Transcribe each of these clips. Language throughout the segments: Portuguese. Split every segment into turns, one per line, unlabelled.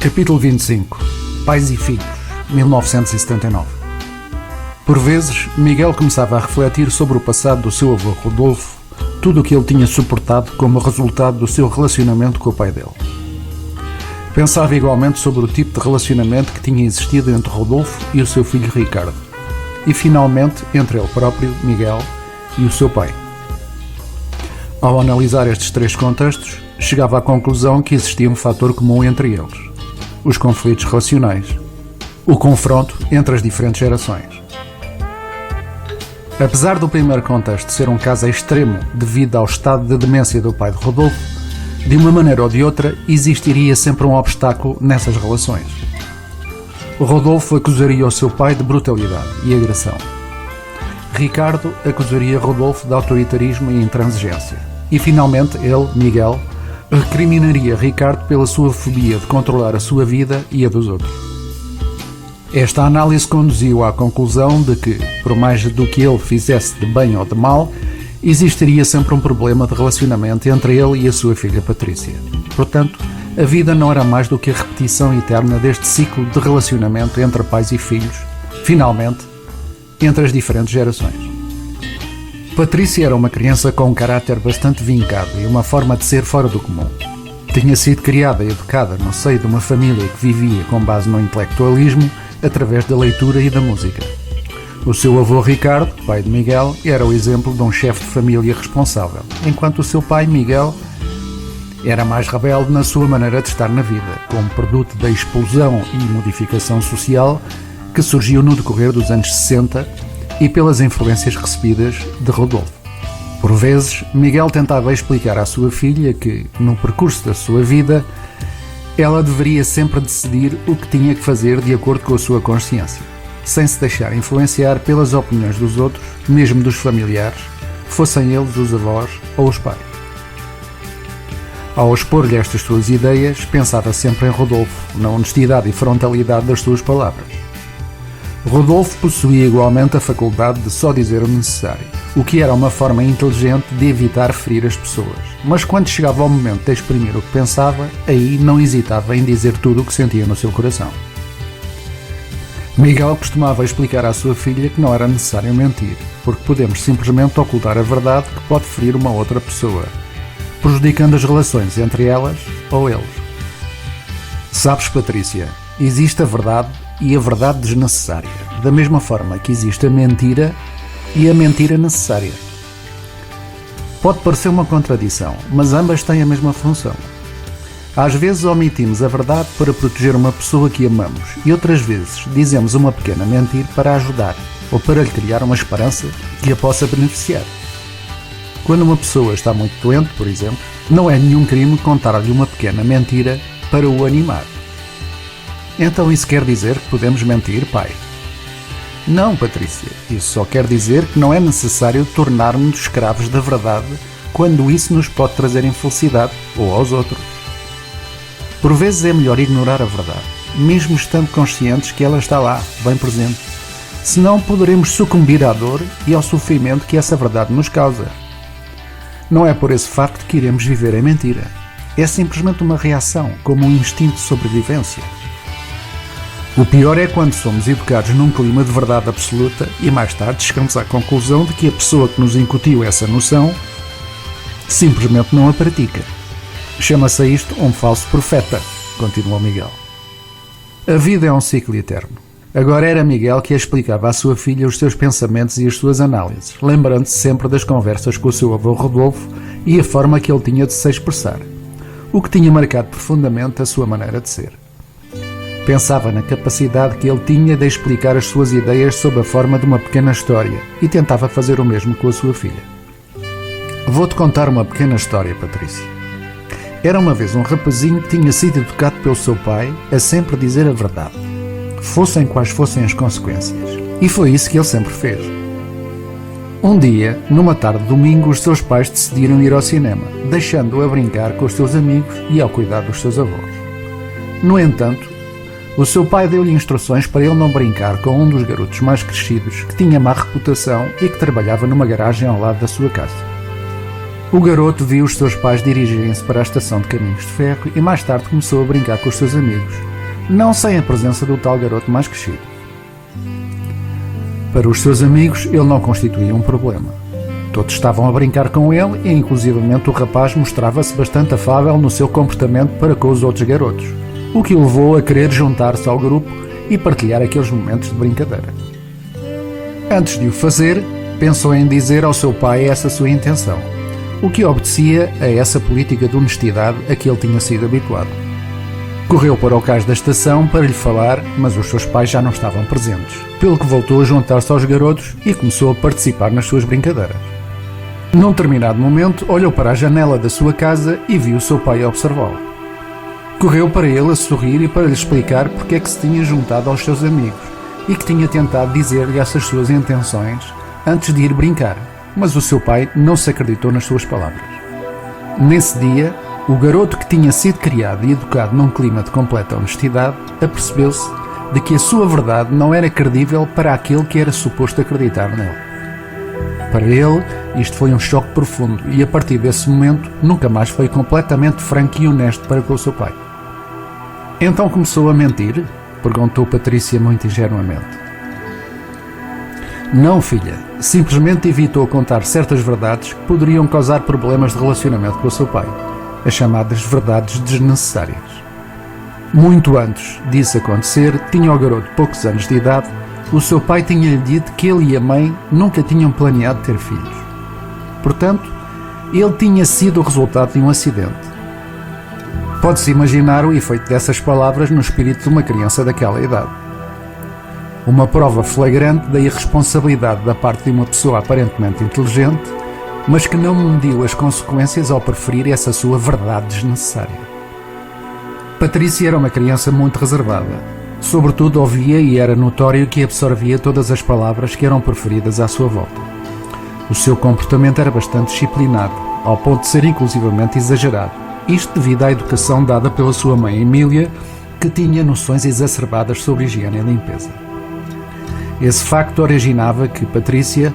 Capítulo 25. Pais e Filhos, 1979. Por vezes, Miguel começava a refletir sobre o passado do seu avô Rodolfo, tudo o que ele tinha suportado como resultado do seu relacionamento com o pai dele. Pensava igualmente sobre o tipo de relacionamento que tinha existido entre Rodolfo e o seu filho Ricardo, e finalmente entre ele próprio, Miguel, e o seu pai. Ao analisar estes três contextos, chegava à conclusão que existia um fator comum entre eles: os conflitos relacionais, o confronto entre as diferentes gerações. Apesar do primeiro contexto ser um caso extremo devido ao estado de demência do pai de Rodolfo, de uma maneira ou de outra existiria sempre um obstáculo nessas relações. Rodolfo acusaria o seu pai de brutalidade e agressão. Ricardo acusaria Rodolfo de autoritarismo e intransigência. E finalmente ele, Miguel, recriminaria Ricardo pela sua fobia de controlar a sua vida e a dos outros. Esta análise conduziu à conclusão de que, por mais do que ele fizesse de bem ou de mal, existiria sempre um problema de relacionamento entre ele e a sua filha Patrícia. Portanto, a vida não era mais do que a repetição eterna deste ciclo de relacionamento entre pais e filhos, finalmente, entre as diferentes gerações. Patrícia era uma criança com um caráter bastante vincado e uma forma de ser fora do comum. Tinha sido criada e educada no seio de uma família que vivia com base no intelectualismo através da leitura e da música. O seu avô Ricardo, pai de Miguel, era o exemplo de um chefe de família responsável, enquanto o seu pai, Miguel, era mais rebelde na sua maneira de estar na vida, como produto da explosão e modificação social que surgiu no decorrer dos anos 60 e pelas influências recebidas de Rodolfo. Por vezes, Miguel tentava explicar à sua filha que, no percurso da sua vida, ela deveria sempre decidir o que tinha que fazer de acordo com a sua consciência, sem se deixar influenciar pelas opiniões dos outros, mesmo dos familiares, fossem eles os avós ou os pais. Ao expor-lhe estas suas ideias, pensava sempre em Rodolfo, na honestidade e frontalidade das suas palavras. Rodolfo possuía igualmente a faculdade de só dizer o necessário, o que era uma forma inteligente de evitar ferir as pessoas, mas quando chegava ao momento de exprimir o que pensava, aí não hesitava em dizer tudo o que sentia no seu coração. Miguel costumava explicar à sua filha que não era necessário mentir, porque podemos simplesmente ocultar a verdade que pode ferir uma outra pessoa, prejudicando as relações entre elas ou eles. Sabes, Patrícia, existe a verdade e a verdade desnecessária, da mesma forma que existe a mentira e a mentira necessária. Pode parecer uma contradição, mas ambas têm a mesma função. Às vezes omitimos a verdade para proteger uma pessoa que amamos e outras vezes dizemos uma pequena mentira para ajudar ou para lhe criar uma esperança que a possa beneficiar. Quando uma pessoa está muito doente, por exemplo, não é nenhum crime contar-lhe uma pequena mentira para o animar. Então isso quer dizer que podemos mentir, pai? Não, Patrícia, isso só quer dizer que não é necessário tornar-nos escravos da verdade quando isso nos pode trazer infelicidade ou aos outros. Por vezes é melhor ignorar a verdade, mesmo estando conscientes que ela está lá, bem presente. Senão poderemos sucumbir à dor e ao sofrimento que essa verdade nos causa. Não é por esse facto que iremos viver em mentira. É simplesmente uma reação, como um instinto de sobrevivência. O pior é quando somos educados num clima de verdade absoluta e mais tarde chegamos à conclusão de que a pessoa que nos incutiu essa noção simplesmente não a pratica. Chama-se a isto um falso profeta, continuou Miguel. A vida é um ciclo eterno. Agora era Miguel que explicava à sua filha os seus pensamentos e as suas análises, lembrando-se sempre das conversas com o seu avô Rodolfo e a forma que ele tinha de se expressar, o que tinha marcado profundamente a sua maneira de ser. Pensava na capacidade que ele tinha de explicar as suas ideias sob a forma de uma pequena história e tentava fazer o mesmo com a sua filha. Vou-te contar uma pequena história, Patrícia. Era uma vez um rapazinho que tinha sido educado pelo seu pai a sempre dizer a verdade, fossem quais fossem as consequências. E foi isso que ele sempre fez. Um dia, numa tarde de domingo, os seus pais decidiram ir ao cinema, deixando-o a brincar com os seus amigos e ao cuidar dos seus avós. No entanto, o seu pai deu-lhe instruções para ele não brincar com um dos garotos mais crescidos que tinha má reputação e que trabalhava numa garagem ao lado da sua casa. O garoto viu os seus pais dirigirem-se para a estação de caminhos de ferro e mais tarde começou a brincar com os seus amigos, não sem a presença do tal garoto mais crescido. Para os seus amigos, ele não constituía um problema. Todos estavam a brincar com ele e, inclusivamente, o rapaz mostrava-se bastante afável no seu comportamento para com os outros garotos, o que o levou a querer juntar-se ao grupo e partilhar aqueles momentos de brincadeira. Antes de o fazer, pensou em dizer ao seu pai essa sua intenção, o que obedecia a essa política de honestidade a que ele tinha sido habituado. Correu para o cais da estação para lhe falar, mas os seus pais já não estavam presentes, pelo que voltou a juntar-se aos garotos e começou a participar nas suas brincadeiras. Num determinado momento, olhou para a janela da sua casa e viu o seu pai a observá-lo. Correu para ele a sorrir e para lhe explicar porque é que se tinha juntado aos seus amigos e que tinha tentado dizer-lhe essas suas intenções antes de ir brincar, mas o seu pai não se acreditou nas suas palavras. Nesse dia, o garoto que tinha sido criado e educado num clima de completa honestidade apercebeu-se de que a sua verdade não era credível para aquele que era suposto acreditar nele. Para ele, isto foi um choque profundo e a partir desse momento nunca mais foi completamente franco e honesto para com o seu pai. Então começou a mentir? Perguntou Patrícia muito ingenuamente. Não, filha. Simplesmente evitou contar certas verdades que poderiam causar problemas de relacionamento com o seu pai. As chamadas verdades desnecessárias. Muito antes disso acontecer, tinha o garoto poucos anos de idade. O seu pai tinha-lhe dito que ele e a mãe nunca tinham planeado ter filhos. Portanto, ele tinha sido o resultado de um acidente. Pode-se imaginar o efeito dessas palavras no espírito de uma criança daquela idade. Uma prova flagrante da irresponsabilidade da parte de uma pessoa aparentemente inteligente, mas que não mediu as consequências ao preferir essa sua verdade desnecessária. Patrícia era uma criança muito reservada. Sobretudo ouvia e era notório que absorvia todas as palavras que eram proferidas à sua volta. O seu comportamento era bastante disciplinado, ao ponto de ser inclusivamente exagerado. Isto devido à educação dada pela sua mãe Emília, que tinha noções exacerbadas sobre higiene e limpeza. Esse facto originava que Patrícia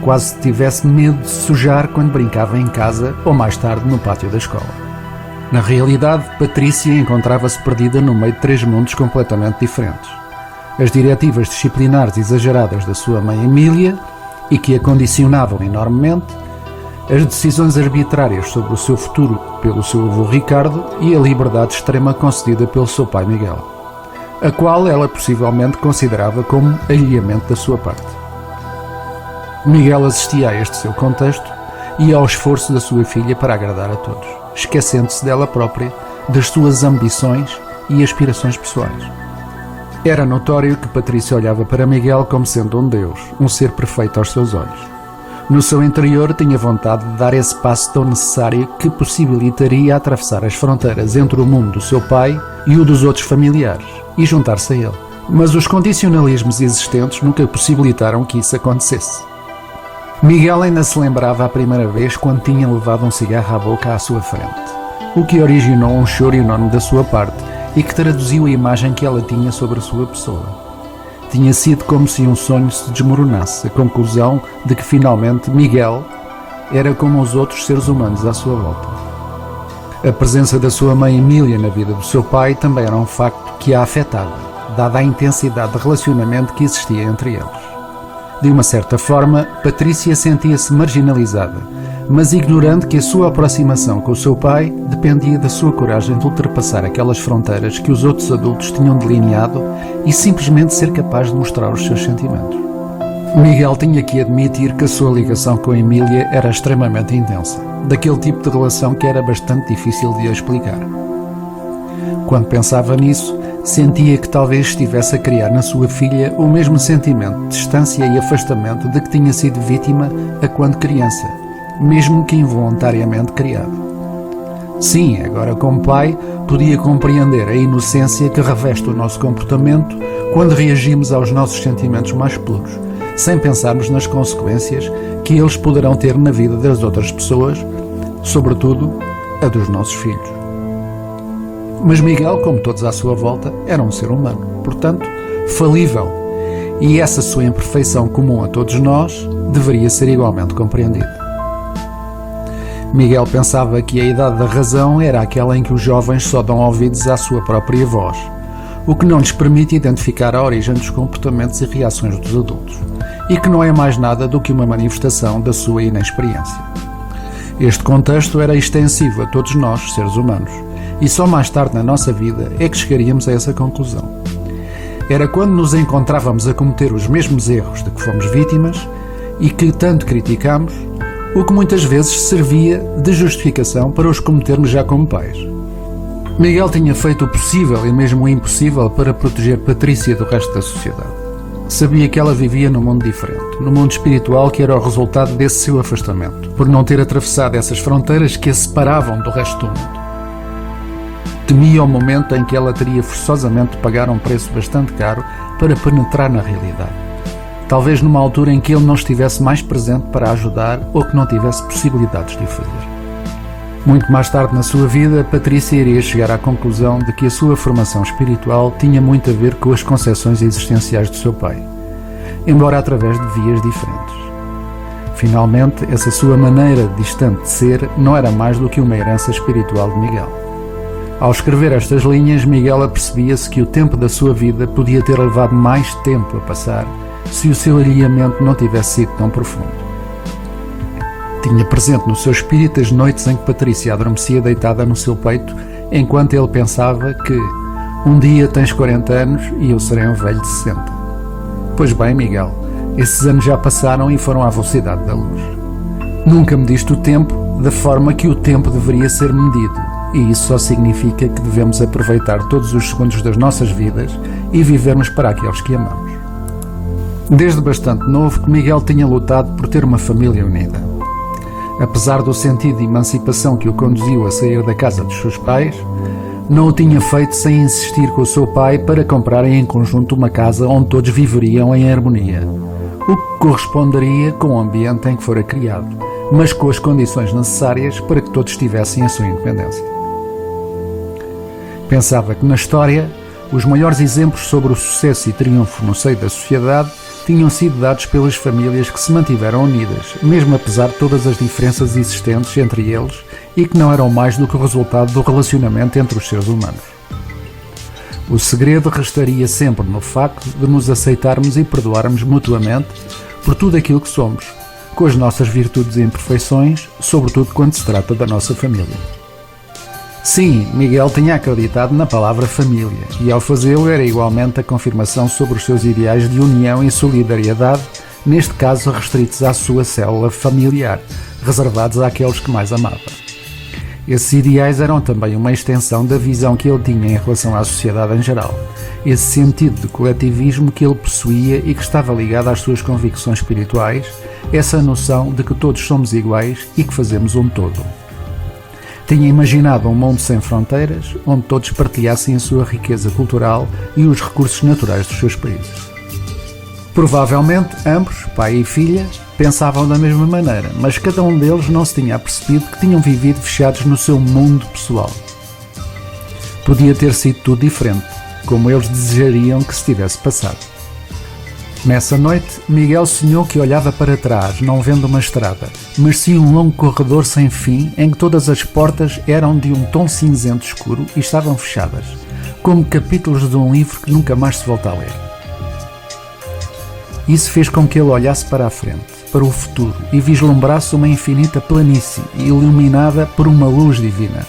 quase tivesse medo de se sujar quando brincava em casa ou mais tarde no pátio da escola. Na realidade, Patrícia encontrava-se perdida no meio de três mundos completamente diferentes. As diretivas disciplinares exageradas da sua mãe Emília e que a condicionavam enormemente, as decisões arbitrárias sobre o seu futuro pelo seu avô Ricardo e a liberdade extrema concedida pelo seu pai Miguel, a qual ela possivelmente considerava como alheamento da sua parte. Miguel assistia a este seu contexto e ao esforço da sua filha para agradar a todos, esquecendo-se dela própria, das suas ambições e aspirações pessoais. Era notório que Patrícia olhava para Miguel como sendo um Deus, um ser perfeito aos seus olhos. No seu interior tinha vontade de dar esse passo tão necessário que possibilitaria atravessar as fronteiras entre o mundo do seu pai e o dos outros familiares e juntar-se a ele. Mas os condicionalismos existentes nunca possibilitaram que isso acontecesse. Miguel ainda se lembrava a primeira vez quando tinha levado um cigarro à boca à sua frente, o que originou um choro enorme da sua parte e que traduziu a imagem que ela tinha sobre a sua pessoa. Tinha sido como se um sonho se desmoronasse, a conclusão de que finalmente Miguel era como os outros seres humanos à sua volta. A presença da sua mãe Emília na vida do seu pai também era um facto que a afetava, dada a intensidade de relacionamento que existia entre eles. De uma certa forma, Patrícia sentia-se marginalizada, mas ignorando que a sua aproximação com o seu pai dependia da sua coragem de ultrapassar aquelas fronteiras que os outros adultos tinham delineado e simplesmente ser capaz de mostrar os seus sentimentos. Miguel tinha que admitir que a sua ligação com Emília era extremamente intensa, daquele tipo de relação que era bastante difícil de explicar. Quando pensava nisso, sentia que talvez estivesse a criar na sua filha o mesmo sentimento de distância e afastamento de que tinha sido vítima a quando criança, mesmo que involuntariamente criado. Sim, agora como pai, podia compreender a inocência que reveste o nosso comportamento quando reagimos aos nossos sentimentos mais puros, sem pensarmos nas consequências que eles poderão ter na vida das outras pessoas, sobretudo a dos nossos filhos. Mas Miguel, como todos à sua volta, era um ser humano, portanto, falível, e essa sua imperfeição comum a todos nós deveria ser igualmente compreendida. Miguel pensava que a idade da razão era aquela em que os jovens só dão ouvidos à sua própria voz, o que não lhes permite identificar a origem dos comportamentos e reações dos adultos, e que não é mais nada do que uma manifestação da sua inexperiência. Este contexto era extensivo a todos nós, seres humanos, e só mais tarde na nossa vida é que chegaríamos a essa conclusão. Era quando nos encontrávamos a cometer os mesmos erros de que fomos vítimas e que tanto criticámos, o que muitas vezes servia de justificação para os cometermos já como pais. Miguel tinha feito o possível e mesmo o impossível para proteger Patrícia do resto da sociedade. Sabia que ela vivia num mundo diferente, num mundo espiritual que era o resultado desse seu afastamento, por não ter atravessado essas fronteiras que a separavam do resto do mundo. Temia o momento em que ela teria forçosamente de pagar um preço bastante caro para penetrar na realidade. Talvez numa altura em que ele não estivesse mais presente para ajudar ou que não tivesse possibilidades de o fazer. Muito mais tarde na sua vida, Patrícia iria chegar à conclusão de que a sua formação espiritual tinha muito a ver com as concepções existenciais do seu pai, embora através de vias diferentes. Finalmente, essa sua maneira distante de ser não era mais do que uma herança espiritual de Miguel. Ao escrever estas linhas, Miguel apercebia-se que o tempo da sua vida podia ter levado mais tempo a passar se o seu alinhamento não tivesse sido tão profundo. Tinha presente no seu espírito as noites em que Patrícia adormecia deitada no seu peito, enquanto ele pensava que um dia tens 40 anos e eu serei um velho de 60. Pois bem, Miguel, esses anos já passaram e foram à velocidade da luz. Nunca mediste o tempo da forma que o tempo deveria ser medido, e isso só significa que devemos aproveitar todos os segundos das nossas vidas e vivermos para aqueles que amamos. Desde bastante novo que Miguel tinha lutado por ter uma família unida. Apesar do sentido de emancipação que o conduziu a sair da casa dos seus pais, não o tinha feito sem insistir com o seu pai para comprarem em conjunto uma casa onde todos viveriam em harmonia, o que corresponderia com o ambiente em que fora criado, mas com as condições necessárias para que todos tivessem a sua independência. Pensava que na história, os maiores exemplos sobre o sucesso e triunfo no seio da sociedade tinham sido dados pelas famílias que se mantiveram unidas, mesmo apesar de todas as diferenças existentes entre eles e que não eram mais do que o resultado do relacionamento entre os seres humanos. O segredo restaria sempre no facto de nos aceitarmos e perdoarmos mutuamente por tudo aquilo que somos, com as nossas virtudes e imperfeições, sobretudo quando se trata da nossa família. Sim, Miguel tinha acreditado na palavra família e ao fazê-lo era igualmente a confirmação sobre os seus ideais de união e solidariedade, neste caso restritos à sua célula familiar, reservados àqueles que mais amava. Esses ideais eram também uma extensão da visão que ele tinha em relação à sociedade em geral, esse sentido de coletivismo que ele possuía e que estava ligado às suas convicções espirituais, essa noção de que todos somos iguais e que fazemos um todo. Tinha imaginado um mundo sem fronteiras, onde todos partilhassem a sua riqueza cultural e os recursos naturais dos seus países. Provavelmente, ambos, pai e filha, pensavam da mesma maneira, mas cada um deles não se tinha apercebido que tinham vivido fechados no seu mundo pessoal. Podia ter sido tudo diferente, como eles desejariam que se tivesse passado. Nessa noite, Miguel sonhou que olhava para trás, não vendo uma estrada, mas sim um longo corredor sem fim em que todas as portas eram de um tom cinzento escuro e estavam fechadas, como capítulos de um livro que nunca mais se volta a ler. Isso fez com que ele olhasse para a frente, para o futuro, e vislumbrasse uma infinita planície iluminada por uma luz divina.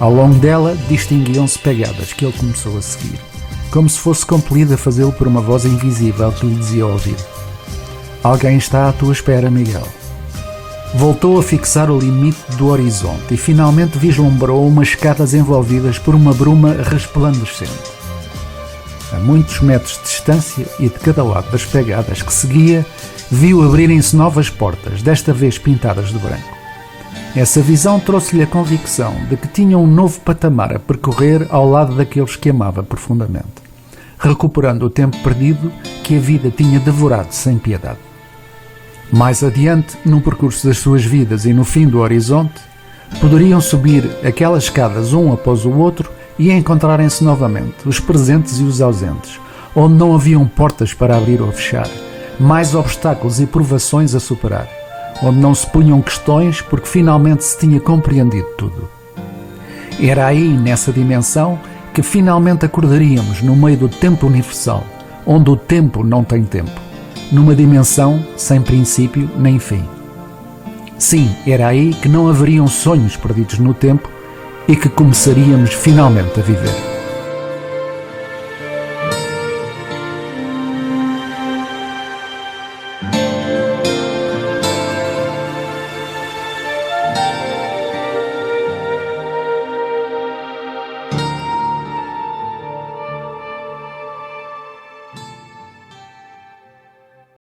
Ao longo dela distinguiam-se pegadas que ele começou a seguir, como se fosse compelido a fazê-lo por uma voz invisível que lhe dizia ao ouvido: "Alguém está à tua espera, Miguel." Voltou a fixar o limite do horizonte e finalmente vislumbrou umas escadas envolvidas por uma bruma resplandecente. A muitos metros de distância e de cada lado das pegadas que seguia, viu abrirem-se novas portas, desta vez pintadas de branco. Essa visão trouxe-lhe a convicção de que tinha um novo patamar a percorrer ao lado daqueles que amava profundamente, recuperando o tempo perdido que a vida tinha devorado sem piedade. Mais adiante, no percurso das suas vidas e no fim do horizonte, poderiam subir aquelas escadas um após o outro e encontrarem-se novamente, os presentes e os ausentes, onde não haviam portas para abrir ou fechar, mais obstáculos e provações a superar, onde não se punham questões porque finalmente se tinha compreendido tudo. Era aí, nessa dimensão, que finalmente acordaríamos no meio do tempo universal, onde o tempo não tem tempo, numa dimensão sem princípio nem fim. Sim, era aí que não haveriam sonhos perdidos no tempo e que começaríamos finalmente a viver.